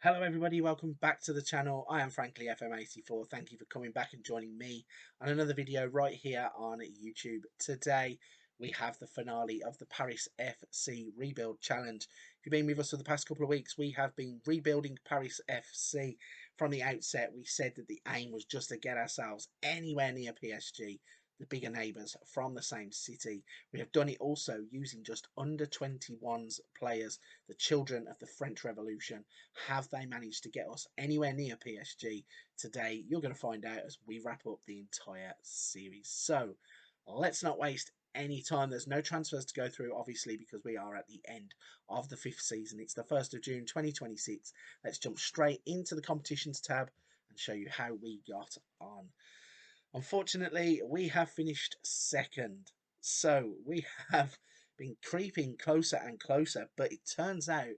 Hello everybody, welcome back to the channel. I am frankly FM84. Thank you for coming back and joining me on another video right here on YouTube. Today we have the finale of the Paris FC Rebuild Challenge. If you've been with us for the past couple of weeks, we have been rebuilding Paris FC. From the outset, we said that the aim was just to get ourselves anywhere near PSG, the bigger neighbours from the same city. We have done it also using just under 21s players, the children of the French Revolution. Have they managed to get us anywhere near PSG? Today, you're going to find out as we wrap up the entire series. So let's not waste any time. There's no transfers to go through, obviously, because we are at the end of the 5th season. It's the 1st of June 2026. Let's jump straight into the competitions tab and show you how we got on. Unfortunately, we have finished second. So we have been creeping closer and closer, but it turns out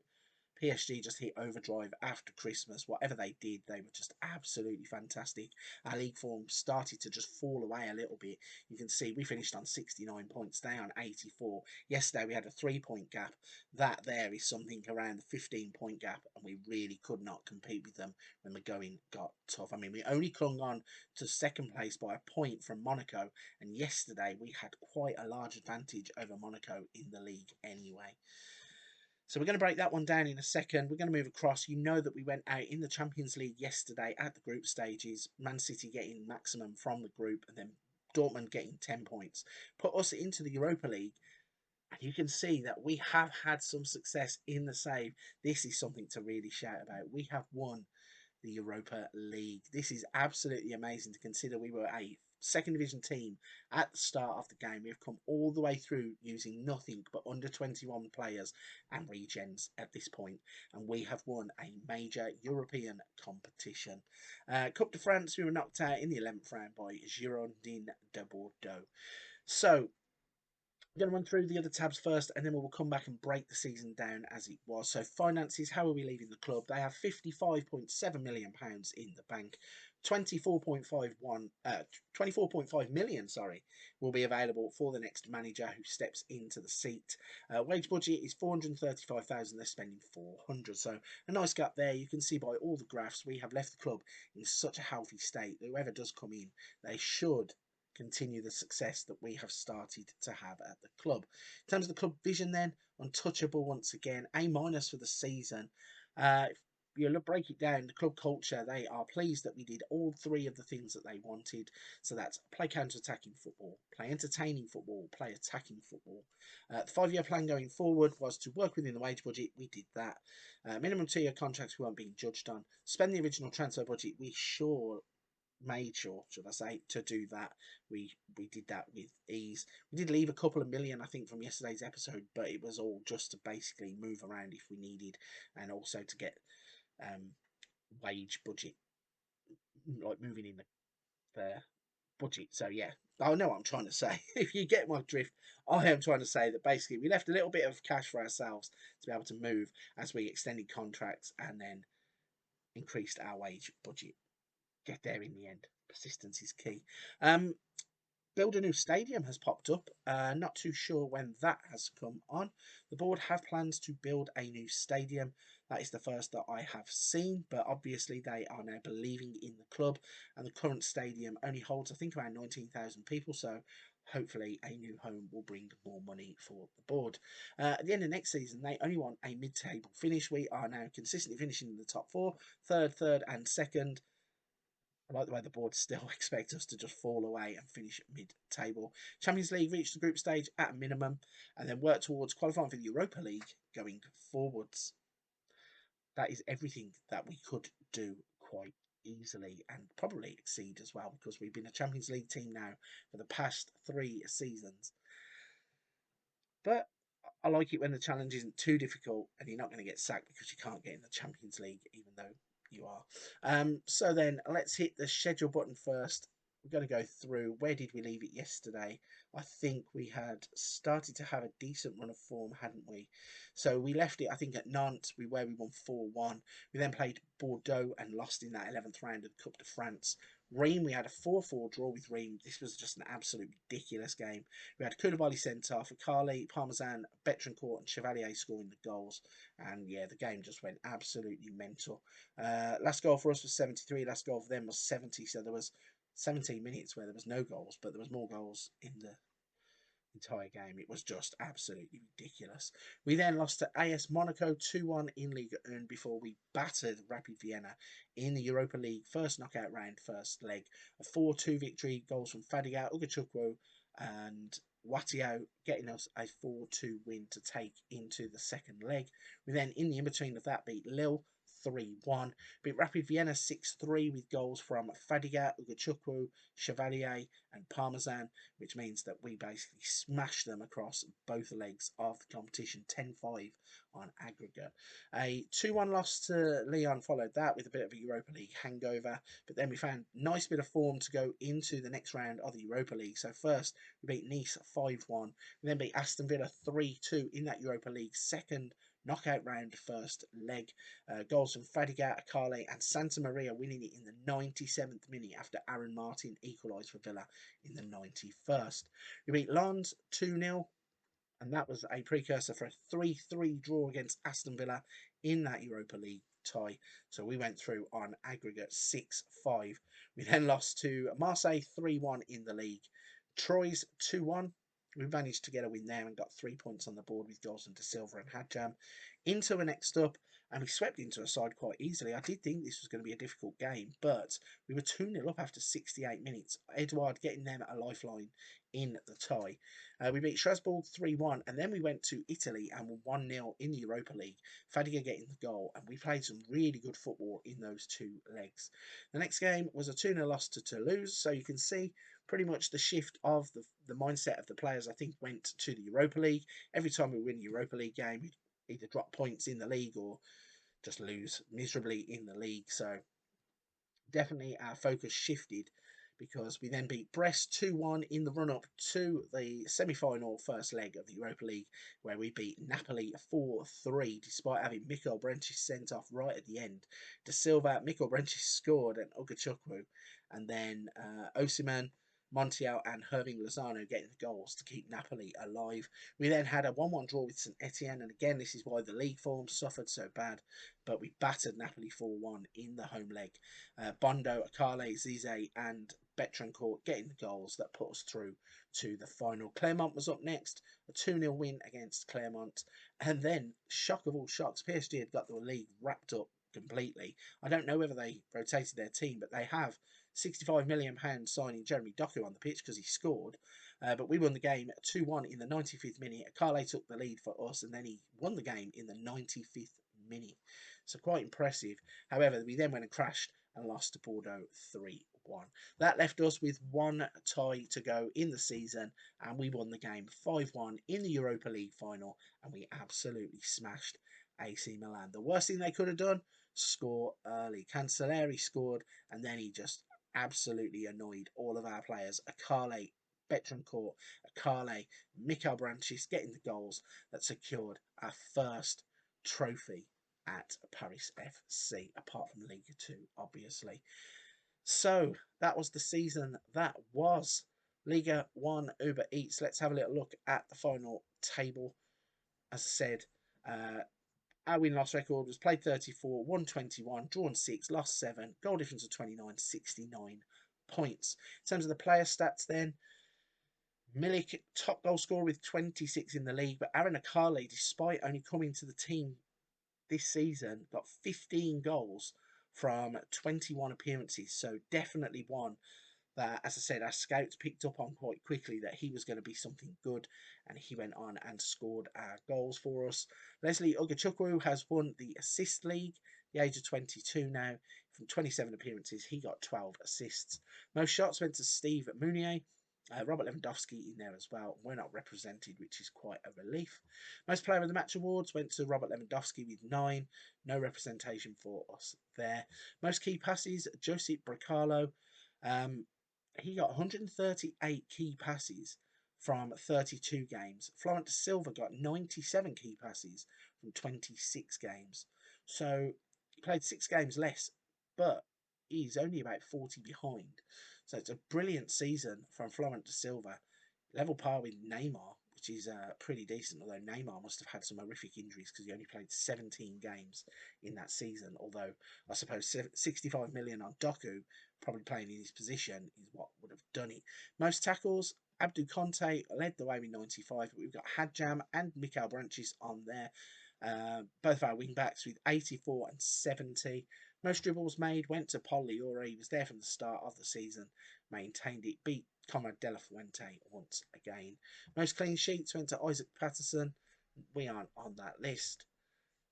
PSG just hit overdrive after Christmas. Whatever they did, they were just absolutely fantastic. Our league form started to just fall away a little bit. You can see we finished on 69 points, they on 84. Yesterday we had a 3-point gap. That there is something around the 15-point gap, and we really could not compete with them when the going got tough. I mean, we only clung on to second place by a point from Monaco, and yesterday we had quite a large advantage over Monaco in the league anyway. So we're going to break that one down in a second. We're going to move across. You know that we went out in the Champions League yesterday at the group stages. Man City getting maximum from the group, and then Dortmund getting 10 points. Put us into the Europa League, and you can see that we have had some success in the save. This is something to really shout about. We have won the Europa League. This is absolutely amazing to consider. We were a second division team at the start of the game. We've come all the way through using nothing but under 21 players and regens at this point, and we have won a major European competition. Coupe de France, we were knocked out in the 11th round by Girondins de Bordeaux. So we're going to run through the other tabs first, and then we'll come back and break the season down as it was. So finances, how are we leaving the club? They have £55.7 million in the bank. 24.5 million, will be available for the next manager who steps into the seat. Wage budget is 435,000. They're spending 400. So a nice gap there. You can see by all the graphs we have left the club in such a healthy state that whoever does come in, they should continue the success that we have started to have at the club. In terms of the club vision then, untouchable once again, A- for the season. If you break it down, the club culture, they are pleased that we did all three of the things that they wanted. So that's play counter-attacking football, play entertaining football, play attacking football. The 5-year plan going forward was to work within the wage budget. We did that. Minimum 2-year contracts we weren't being judged on. Spend the original transfer budget. We made sure, should I say, to do that. We did that with ease. We did leave a couple of million, I think, from yesterday's episode, but it was all just to basically move around if we needed, and also to get wage budget, like moving in the budget. So yeah, I know what I'm trying to say. If you get my drift, I am trying to say that basically we left a little bit of cash for ourselves to be able to move as we extended contracts and then increased our wage budget. Get there in the end. Persistence is key. Build a new stadium has popped up. Not too sure when that has come on. The board have plans to build a new stadium. That is the first that I have seen, but obviously they are now believing in the club, and the current stadium only holds, I think, around 19,000 people, so hopefully a new home will bring more money for the board. At the end of next season, they only want a mid-table finish. We are now consistently finishing in the top four, third and second. I like the way the board still expect us to just fall away and finish mid-table. Champions League reach the group stage at a minimum, and then work towards qualifying for the Europa League going forwards. That is everything that we could do quite easily, and probably exceed as well, because we've been a Champions League team now for the past 3 seasons. But I like it when the challenge isn't too difficult and you're not going to get sacked because you can't get in the Champions League, even though you are. So then let's hit the schedule button first. We're going to go through, where did we leave it yesterday? I think we had started to have a decent run of form, hadn't we? So we left it, I think, at Nantes, where we won 4-1. We then played Bordeaux and lost in that 11th round of the Coupe de France. Ream, we had a 4-4 draw with Ream. This was just an absolute ridiculous game. We had Koulibaly centre half, Akali, Parmesan, Betrancourt and Chevalier scoring the goals. And yeah, the game just went absolutely mental. Last goal for us was 73. Last goal for them was 70. So there was 17 minutes where there was no goals, but there was more goals in the entire game. It was just absolutely ridiculous. We then lost to AS Monaco 2-1 in Ligue 1 before we battered Rapid Vienna in the Europa League first knockout round, first leg. A 4-2 victory, goals from Fadiga, Ugachukwu and Watio getting us a 4-2 win to take into the second leg. We then, in the in-between of that, beat Lille 3-1. Beat Rapid Vienna 6-3 with goals from Fadiga, Ugachukwu, Chevalier and Parmesan, which means that we basically smashed them across both legs of the competition, 10-5 on aggregate. A 2-1 loss to Lyon followed that with a bit of a Europa League hangover, but then we found a nice bit of form to go into the next round of the Europa League. So first, we beat Nice 5-1, we then beat Aston Villa 3-2 in that Europa League second knockout round first leg. Goals from Fadiga, Akale and Santa Maria winning it in the 97th minute after Aaron Martin equalised for Villa in the 91st. We beat Lens 2-0 and that was a precursor for a 3-3 draw against Aston Villa in that Europa League tie. So we went through on aggregate 6-5. We then lost to Marseille 3-1 in the league. Troyes 2-1. We managed to get a win there and got 3 points on the board with goals from De Silva and Hadjam. Inter were next up, and we swept into a side quite easily. I did think this was going to be a difficult game, but we were 2-0 up after 68 minutes. Edouard getting them a lifeline in the tie. We beat Strasbourg 3-1, and then we went to Italy and were 1-0 in the Europa League. Fadiga getting the goal, and we played some really good football in those two legs. The next game was a 2-0 loss to Toulouse, so you can see pretty much the shift of the mindset of the players, I think, went to the Europa League. Every time we win a Europa League game, we'd either drop points in the league or just lose miserably in the league. So definitely our focus shifted because we then beat Brest 2-1 in the run-up to the semi-final first leg of the Europa League, where we beat Napoli 4-3, despite having Mikkel Brentis sent off right at the end. De Silva, Mikkel Brentis scored, and Ugachukwu, and then Osimhen, Montiel and Irving Lozano getting the goals to keep Napoli alive. We then had a 1-1 draw with St Etienne, and again, this is why the league form suffered so bad, but we battered Napoli 4-1 in the home leg. Bondo, Akale, Zize and Betrancourt getting the goals that put us through to the final. Clermont was up next, a 2-0 win against Clermont, and then, shock of all shocks, PSG had got the league wrapped up completely. I don't know whether they rotated their team, but they have £65 million signing Jeremy Doku on the pitch because he scored. But we won the game 2-1 in the 95th minute. Akale took the lead for us, and then he won the game in the 95th minute. So quite impressive. However, we then went and crashed and lost to Bordeaux 3-1. That left us with one tie to go in the season, and we won the game 5-1 in the Europa League final, and we absolutely smashed AC Milan. The worst thing they could have done, score early. Cancelleri scored, and then he just absolutely annoyed all of our players. Akale, Betrancourt, Akale, Mikkel Branchis getting the goals that secured our first trophy at Paris FC, apart from Ligue 2, obviously. So that was the season that was Liga 1 Uber Eats. Let's have a little look at the final table. As I said, our win-loss record was played 34, won 21, drawn 6, lost 7, goal difference of 29, 69 points. In terms of the player stats then, Milik, top goal scorer with 26 in the league, but Aaron Akale, despite only coming to the team this season, got 15 goals from 21 appearances. So definitely one that, as I said, our scouts picked up on quite quickly that he was going to be something good, and he went on and scored our goals for us. Leslie Ugachukwu has won the assist league, the age of 22 now. From 27 appearances, he got 12 assists. Most shots went to Steve Mounier. Robert Lewandowski in there as well. We're not represented, which is quite a relief. Most Player of the Match awards went to Robert Lewandowski with 9. No representation for us there. Most key passes, Josip Bracalo. He got 138 key passes from 32 games. Florent de Silva got 97 key passes from 26 games. So he played 6 games less, but he's only about 40 behind. So it's a brilliant season from Florent de Silva. Level par with Neymar, which is pretty decent, although Neymar must have had some horrific injuries because he only played 17 games in that season. Although I suppose 65 million on Doku, probably playing in his position, is what would have done it. Most tackles, Abdou Conte led the way with 95, but we've got Hadjam and Mikael Branches on there. Both of our wing backs with 84 and 70. Most dribbles made went to Paul Liora. He was there from the start of the season, maintained it, beat Conrad De La Fuente once again. Most clean sheets went to Isaac Patterson. We aren't on that list.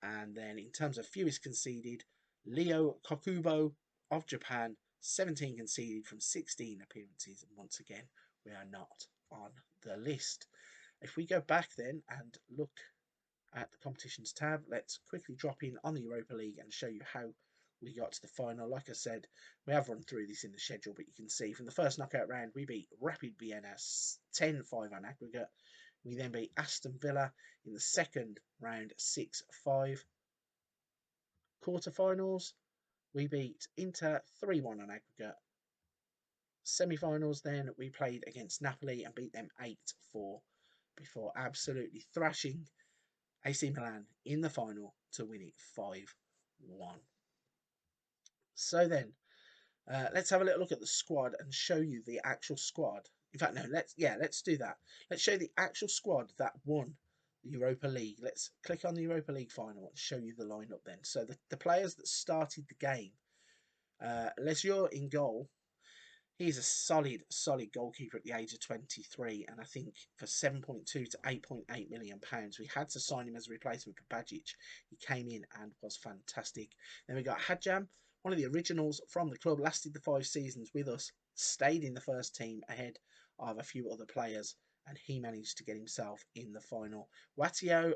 And then in terms of fewest conceded, Leo Kokubo of Japan, 17 conceded from 16 appearances. And once again, we are not on the list. If we go back then and look at the competitions tab, let's quickly drop in on the Europa League and show you how we got to the final. Like I said, we have run through this in the schedule, but you can see from the first knockout round, we beat Rapid Vienna 10-5 on aggregate. We then beat Aston Villa in the second round 6-5. Quarterfinals, we beat Inter 3-1 on aggregate. Semi-finals, then we played against Napoli and beat them 8-4 before absolutely thrashing AC Milan in the final to win it 5-1. So then, let's have a little look at the squad and show you the actual squad. In fact, no, let's do that. Let's show you the actual squad that won the Europa League. Let's click on the Europa League final and show you the lineup then. So the players that started the game, Lesure in goal. He's a solid goalkeeper at the age of 23, and I think for 7.2 to 8.8 million pounds, we had to sign him as a replacement for Bajic. He came in and was fantastic. Then we got Hadjam, one of the originals from the club, lasted the 5 seasons with us, stayed in the first team ahead of a few other players, and he managed to get himself in the final. Watio,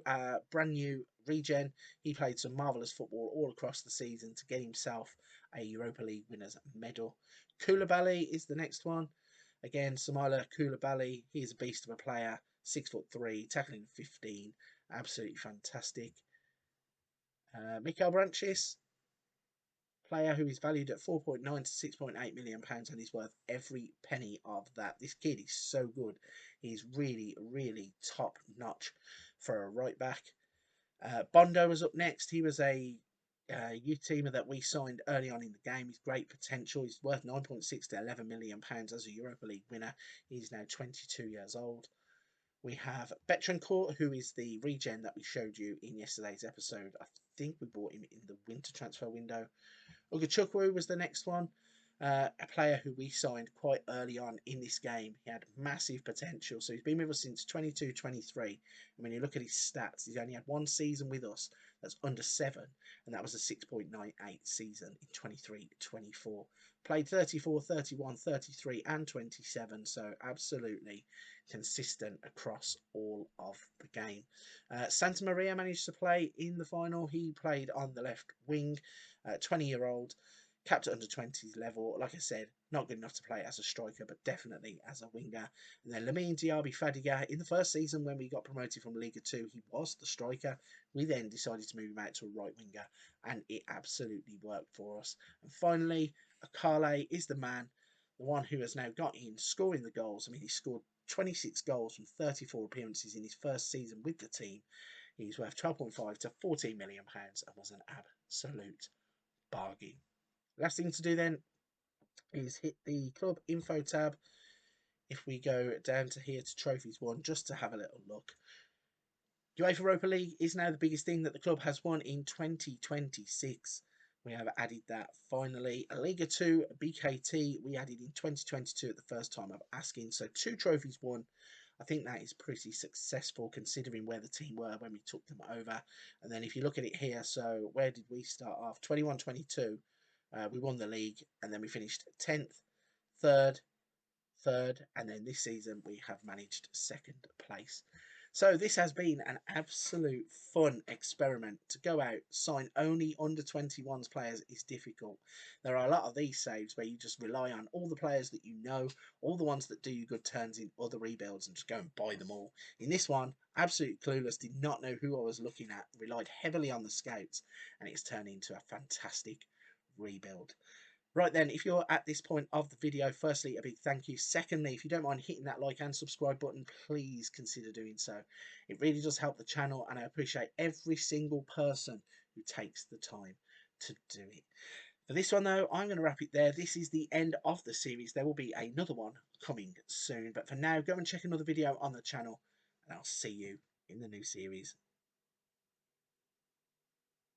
brand new regen, he played some marvellous football all across the season to get himself a Europa League winners medal. Koulibaly is the next one. Again, Samila Koulibaly, he's a beast of a player, 6'3", tackling 15, absolutely fantastic. Mikael Branches, player who is valued at 4.9 to 6.8 million pounds, and he's worth every penny of that. This kid is so good. He's really top notch for a right back. Bondo was up next. He was a youth teamer that we signed early on in the game. He's great potential. He's worth 9.6 to 11 million pounds as a Europa League winner. He's now 22 years old. We have Betrancourt, who is the regen that we showed you in yesterday's episode. I think we bought him in the winter transfer window. Ugachukwu was the next one. A player who we signed quite early on in this game. He had massive potential. So he's been with us since 22-23. And when you look at his stats, he's only had 1 season with us that's under 7. And that was a 6.98 season in 23-24. Played 34, 31, 33 and 27. So absolutely consistent across all of the game. Santa Maria managed to play in the final. He played on the left wing. 20-year-old, capped at under 20s level. Like I said, not good enough to play as a striker, but definitely as a winger. And then Lamine Diaby Fadiga, in the first season when we got promoted from Liga 2, he was the striker. We then decided to move him out to a right winger, and it absolutely worked for us. And finally, Akale is the man, the one who has now got in, scoring the goals. I mean, he scored 26 goals from 34 appearances in his first season with the team. He's worth 12.5 to 14 million pounds and was an absolute bargain. Last thing to do then is hit the club info tab. If we go down to here to trophies won, just to have a little look. UEFA Europa League is now the biggest thing that the club has won in 2026. We have added that finally. Liga 2 BKT we added in 2022 at the first time of asking. So 2 trophies won. I think that is pretty successful considering where the team were when we took them over. And then if you look at it here, so where did we start off? 21-22. We won the league, and then we finished 10th, 3rd, and then this season we have managed 2nd place. So this has been an absolute fun experiment. To go out, sign only under 21s players is difficult. There are a lot of these saves where you just rely on all the players that you know, all the ones that do you good turns in other rebuilds, and just go and buy them all. In this one, absolutely clueless, did not know who I was looking at, relied heavily on the scouts, and it's turned into a fantastic rebuild. Right then, if you're at this point of the video, firstly, a big thank you. Secondly, if you don't mind hitting that like and subscribe button, please consider doing so. It really does help the channel, and I appreciate every single person who takes the time to do it. For this one, though, I'm going to wrap it there. This is the end of the series. There will be another one coming soon. But for now, go and check another video on the channel, and I'll see you in the new series.